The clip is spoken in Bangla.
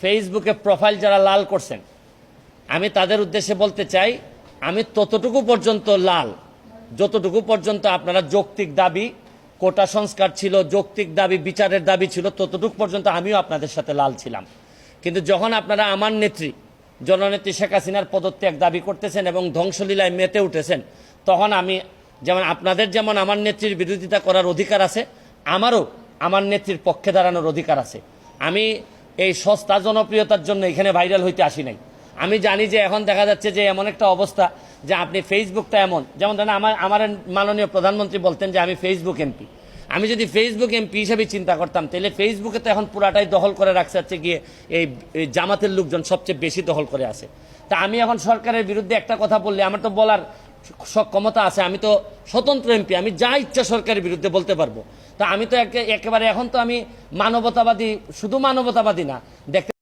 ফেসবুকে প্রোফাইল যারা লাল করছেন, আমি তাদের উদ্দেশ্যে বলতে চাই, আমি ততটুকু পর্যন্ত লাল যতটুকু পর্যন্ত আপনারা যৌক্তিক দাবি, কোটা সংস্কার ছিল, যৌক্তিক দাবি, বিচারের দাবি ছিল, ততটুকু পর্যন্ত আমিও আপনাদের সাথে লাল ছিলাম। কিন্তু যখন আপনারা আমার নেত্রী জননেত্রী শেখ হাসিনার পদত্যাগ দাবি করতেছেন এবং ধ্বংসলীলায় মেতে উঠেছেন, তখন আমি যেমন আপনাদের যেমন আমার নেত্রীর বিরোধিতা করার অধিকার আছে, আমারও আমার নেত্রীর পক্ষে দাঁড়ানোর অধিকার আছে। আমি এই সস্তা জনপ্রিয়তার জন্য এখানে ভাইরাল হইতে আসি নাই। আমি জানি যে এখন দেখা যাচ্ছে যে এমন একটা অবস্থা যে আপনি ফেসবুকটা এমন, যেমন ধরেন আমার মাননীয় প্রধানমন্ত্রী বলতেন যে আমি ফেসবুক এমপি। আমি যদি ফেসবুক এমপি হিসেবে চিন্তা করতাম, তাহলে ফেসবুকে তো এখন পুরাটাই দখল করে রাখছে হচ্ছে গিয়ে এই জামাতের লোকজন সবচেয়ে বেশি দখল করে আছে। তা আমি এখন সরকারের বিরুদ্ধে একটা কথা বললে আমার তো বলার ক্ষমতা আছে, আমি তো স্বতন্ত্র এমপি, আমি যা ইচ্ছা সরকারের বিরুদ্ধে বলতে পারবো। তা আমি তো একেবারে এখন তো আমি মানবতাবাদী, শুধু মানবতাবাদী না, দেখতে